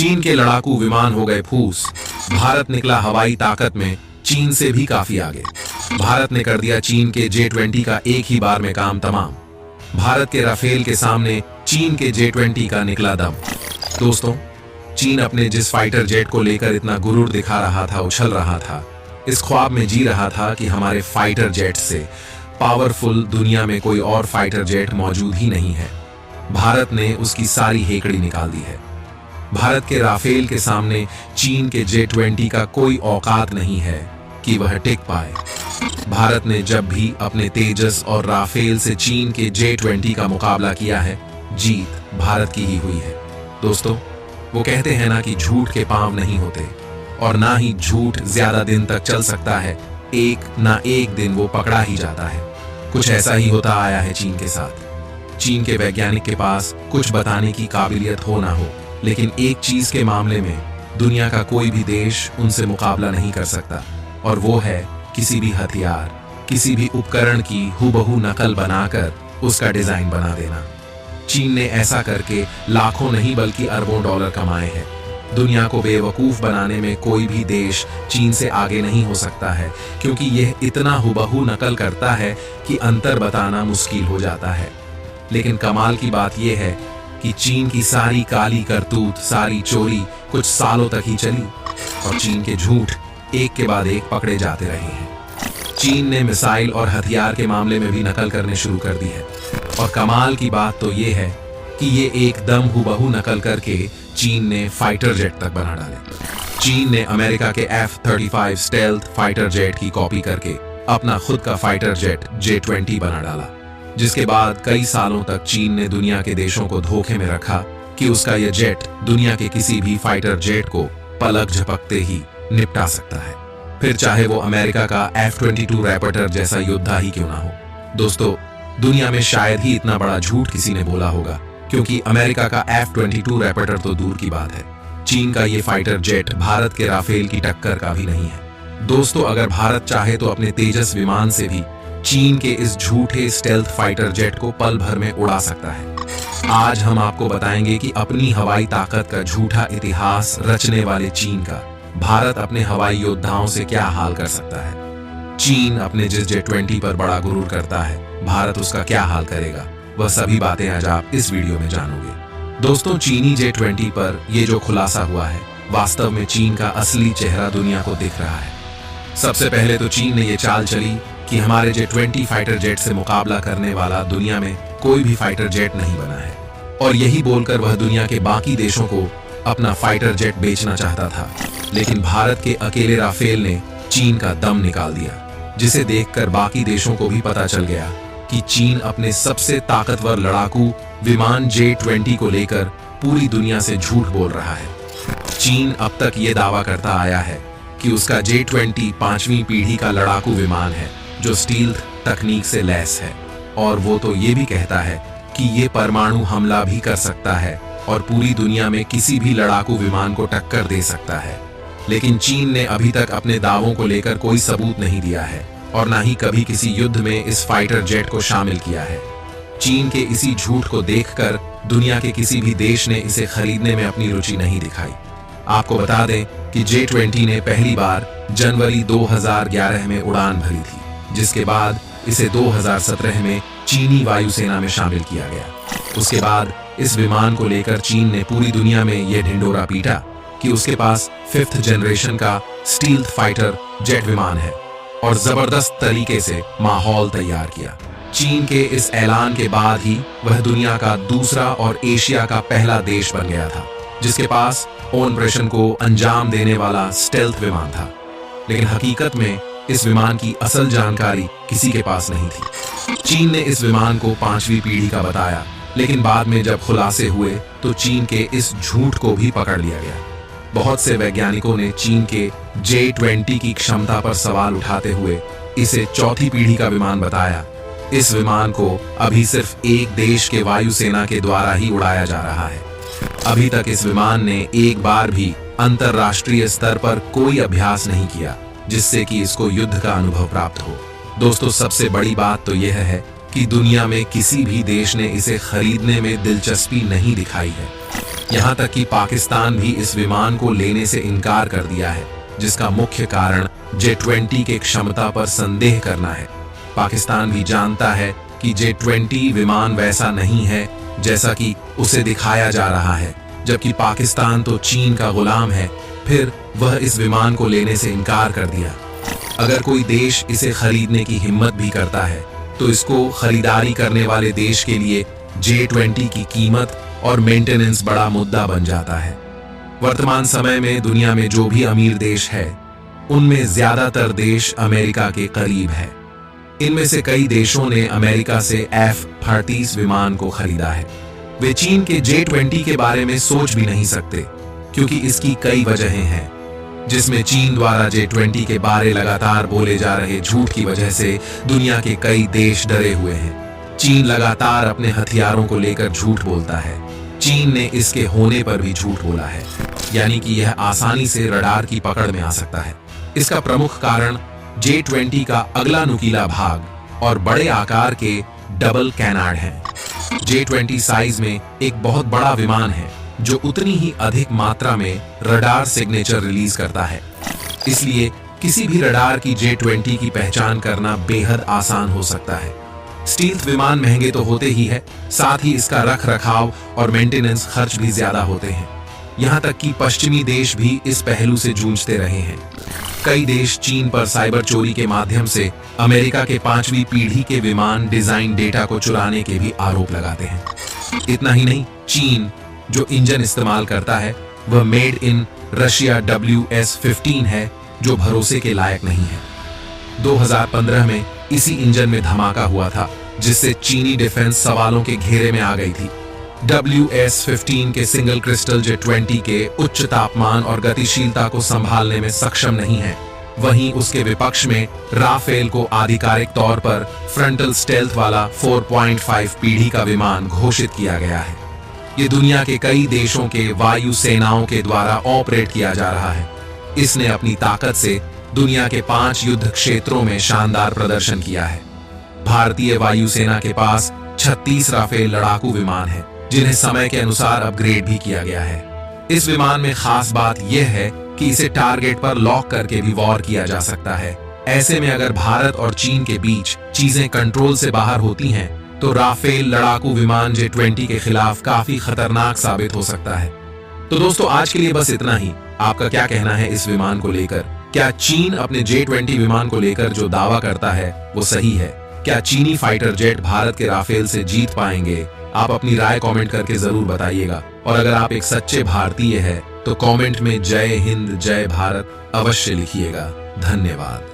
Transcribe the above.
चीन के लड़ाकू विमान हो गए फूस। भारत निकला हवाई ताकत में चीन से भी काफी आगे। भारत ने कर दिया चीन के J-20 का एक ही बार में काम तमाम। भारत के राफेल के सामने चीन के J-20 का निकला दम। दोस्तों, चीन अपने जिस फाइटर जेट को लेकर इतना गुरूर दिखा रहा था, उछल रहा था, इस ख्वाब में जी रहा था कि हमारे फाइटर जेट से पावरफुल दुनिया में कोई और फाइटर जेट मौजूद ही नहीं है। भारत ने उसकी सारी हेकड़ी निकाल दी है। भारत के राफेल के सामने चीन के J-20 का कोई औकात नहीं है कि वह टिक पाए। भारत ने जब भी अपने तेजस और राफेल से चीन के J-20 का मुकाबला किया है, जीत भारत की ही हुई है। दोस्तों, वो कहते हैं ना कि झूठ के पांव नहीं होते और ना ही झूठ ज्यादा दिन तक चल सकता है, एक ना एक दिन वो पकड़ा ही जाता है। कुछ ऐसा ही होता आया है चीन के साथ। चीन के वैज्ञानिक के पास कुछ बताने की काबिलियत हो ना हो, लेकिन एक चीज के मामले में दुनिया का कोई भी देश उनसे मुकाबला नहीं कर सकता, और वो है किसी भी हथियार, किसी भी उपकरण की हूबहू नकल बनाकर उसका डिजाइन बना देना। चीन ने ऐसा करके लाखों नहीं बल्कि अरबों डॉलर कमाए हैं। दुनिया को बेवकूफ बनाने में कोई भी देश चीन से आगे नहीं हो सकता है, क्योंकि यह इतना हुबहू नकल करता है कि अंतर बताना मुश्किल हो जाता है। लेकिन कमाल की बात यह है कि चीन की सारी काली करतूत, सारी चोरी कुछ सालों तक ही चली और चीन के झूठ एक के बाद एक पकड़े जाते रहे हैं। चीन ने मिसाइल और हथियार के मामले में भी नकल करने शुरू कर दी है, और कमाल की बात तो ये है कि ये एकदम हुबहू नकल करके चीन ने फाइटर जेट तक बना डाले। चीन ने अमेरिका के F-35 स्टेल्थ फाइटर जेट की कॉपी करके अपना खुद का फाइटर जेट J-20 बना डाला, जिसके बाद कई सालों तक चीन ने दुनिया के देशों को धोखे में रखा कि उसका यह जेट दुनिया के किसी भी फाइटर जेट को पलक झपकते ही निपटा सकता है, फिर चाहे वो अमेरिका का F-22 रैपटर जैसा योद्धा ही क्यों ना हो। दोस्तों, दुनिया में शायद ही इतना बड़ा झूठ किसी ने बोला होगा, क्योंकि अमेरिका का F-22 रैपटर तो दूर की बात है, चीन का ये फाइटर जेट भारत के राफेल की टक्कर का भी नहीं है। दोस्तों, अगर भारत चाहे तो अपने तेजस विमान से भी चीन के इस झूठे स्टेल्थ फाइटर जेट को पल भर में उड़ा सकता है। आज हम आपको बताएंगे कि अपनी हवाई ताकत का झूठा इतिहास रचने वाले चीन का भारत अपने हवाई योद्धाओं से क्या हाल कर सकता है। चीन अपने जिस J-20 पर बड़ा गुरूर करता है, भारत उसका क्या हाल करेगा, वह सभी बातें आज आप इस वीडियो में जानोगे। दोस्तों, चीनी J-20 पर यह जो खुलासा हुआ है, वास्तव में चीन का असली चेहरा दुनिया को दिख रहा है। सबसे पहले तो चीन ने यह चाल चली कि हमारे J-20 फाइटर जेट से मुकाबला करने वाला दुनिया में कोई भी फाइटर जेट नहीं बना है, और यही बोलकर वह दुनिया के बाकी देशों को अपना फाइटर जेट बेचना चाहता था। लेकिन भारत के अकेले राफेल ने चीन का दम निकाल दिया, जिसे देखकर बाकी देशों को भी पता चल गया कि चीन अपने सबसे ताकतवर लड़ाकू विमान J-20 को लेकर पूरी दुनिया से झूठ बोल रहा है। चीन अब तक ये दावा करता आया है कि उसका J-20 पांचवी पीढ़ी का लड़ाकू विमान है, जो स्टील्थ तकनीक से लैस है, और वो तो ये भी कहता है कि ये परमाणु हमला भी कर सकता है और पूरी दुनिया में किसी भी लड़ाकू विमान को टक्कर दे सकता है। लेकिन चीन ने अभी तक अपने दावों को लेकर कोई सबूत नहीं दिया है, और ना ही कभी किसी युद्ध में इस फाइटर जेट को शामिल किया है। चीन के इसी झूठ को देखकर दुनिया के किसी भी देश ने इसे खरीदने में अपनी रुचि नहीं दिखाई। आपको बता दें कि J-20 ने पहली बार जनवरी 2011 में उड़ान भरी थी, जिसके बाद इसे 2017 में चीनी वायुसेना में शामिल किया गया। उसके बाद इस विमान को लेकर चीन ने पूरी दुनिया में यह ढिंडोरा पीटा कि उसके पास 5th जनरेशन का स्टील्थ फाइटर जेट विमान है, और जबरदस्त तरीके से माहौल तैयार किया। चीन के इस ऐलान के बाद ही वह दुनिया का दूसरा और एशिया का पहला देश बन गया था जिसके पास ऑपरेशन को अंजाम देने वाला स्टेल्थ विमान था। लेकिन हकीकत में इस विमान की असल जानकारी किसी के पास नहीं थी। चीन ने इस विमान को पांचवी पीढ़ी का बताया, लेकिन बाद में जब खुलासे हुए तो चीन के इस झूठ को भी पकड़ लिया गया। बहुत से वैज्ञानिकों ने चीन के J-20 की क्षमता पर सवाल उठाते हुए इसे चौथी पीढ़ी का विमान बताया। इस विमान को अभी सिर्फ एक देश के वायुसेना के द्वारा ही उड़ाया जा रहा है। अभी तक इस विमान ने एक बार भी अंतरराष्ट्रीय स्तर पर कोई अभ्यास नहीं किया जिससे कि इसको युद्ध का अनुभव प्राप्त हो। दोस्तों, सबसे बड़ी बात तो यह है कि दुनिया में किसी भी देश ने इसे खरीदने में दिलचस्पी नहीं दिखाई है। यहाँ तक कि पाकिस्तान भी इस विमान को लेने से इनकार कर दिया है, जिसका मुख्य कारण J-20 के क्षमता पर संदेह करना है। पाकिस्तान भी जानता है कि J-20 विमान वैसा नहीं है जैसा कि उसे दिखाया जा रहा है, जबकि पाकिस्तान तो चीन का गुलाम है, फिर वह इस विमान को लेने से इनकार कर दिया। अगर कोई देश इसे खरीदने की हिम्मत भी करता है तो इसको खरीदारी करने वाले देश के लिए J-20 की कीमत और मेंटेनेंस बड़ा मुद्दा बन जाता है। वर्तमान समय में दुनिया में जो भी अमीर देश है, उनमें ज्यादातर देश अमेरिका के करीब है। इनमें से कई देशों ने अमेरिका से F-30 विमान को खरीदा है। वे चीन के J-20 के बारे में सोच भी नहीं सकते, क्योंकि इसकी कई वजहें हैं, जिसमें चीन द्वारा J-20 के बारे लगातार बोले जा रहे झूठ की वजह से दुनिया के कई देश डरे हुए हैं। चीन लगातार अपने हथियारों को लेकर झूठ बोलता है। चीन ने इसके होने पर भी झूठ बोला है, यानी कि यह आसानी से रडार की पकड़ में आ सकता है। इसका प्रमुख कारण J-20 का अगला नुकीला भाग और बड़े आकार के डबल कैनार्ड हैं। J-20 साइज में एक बहुत बड़ा विमान है जो उतनी ही अधिक मात्रा में रडार सिग्नेचर रिलीज करता है। इसलिए किसी भी रडार की J-20 की पहचान करना बेहद आसान हो सकता है। स्टील्थ विमान महंगे तो होते ही है, साथ ही इसका रख रखाव और मेंटेनेंस खर्च भी ज्यादा होते हैं। यहाँ तक कि पश्चिमी देश भी इस पहलू से जूझते रहे हैं। कई देश चीन पर साइबर चोरी के माध्यम से अमेरिका के 5वीं पीढ़ी के विमान डिजाइन डेटा को चुराने के भी आरोप लगाते हैं। इतना ही नहीं, चीन जो इंजन इस्तेमाल करता है वह मेड इन रशिया WS-15 है, जो भरोसे के लायक नहीं है। 2015 में इसी इंजन में धमाका हुआ था, जिससे चीनी डिफेंस सवालों के घेरे में आ गई थी। WS-15 के सिंगल क्रिस्टल J-20 के उच्च तापमान और गतिशीलता को संभालने में सक्षम नहीं है। वहीं उसके विपक्ष में राफेल को आधिकारिक तौर पर फ्रंटल स्टेल्थ वाला 4.5 पीढ़ी का विमान घोषित किया गया है। ये दुनिया के कई देशों के वायु सेनाओं के द्वारा ऑपरेट किया जा रहा है। इसने अपनी ताकत से दुनिया के 5 युद्ध क्षेत्रों में शानदार प्रदर्शन किया है। भारतीय वायुसेना के पास 36 राफेल लड़ाकू विमान हैं, जिन्हें समय के अनुसार अपग्रेड भी किया गया है। इस विमान में खास बात यह है कि इसे टारगेट पर लॉक करके भी वॉर किया जा सकता है। ऐसे में अगर भारत और चीन के बीच चीजें कंट्रोल से बाहर होती हैं, तो राफेल लड़ाकू विमान J-20 के खिलाफ काफी खतरनाक साबित हो सकता है। तो दोस्तों, आज के लिए बस इतना ही। आपका क्या कहना है इस विमान को लेकर? क्या चीन अपने J-20 विमान को लेकर जो दावा करता है वो सही है? क्या चीनी फाइटर जेट भारत के राफेल से जीत पाएंगे? आप अपनी राय कमेंट करके जरूर बताइएगा। और अगर आप एक सच्चे भारतीय हैं तो कमेंट में जय हिंद जय भारत अवश्य लिखिएगा। धन्यवाद।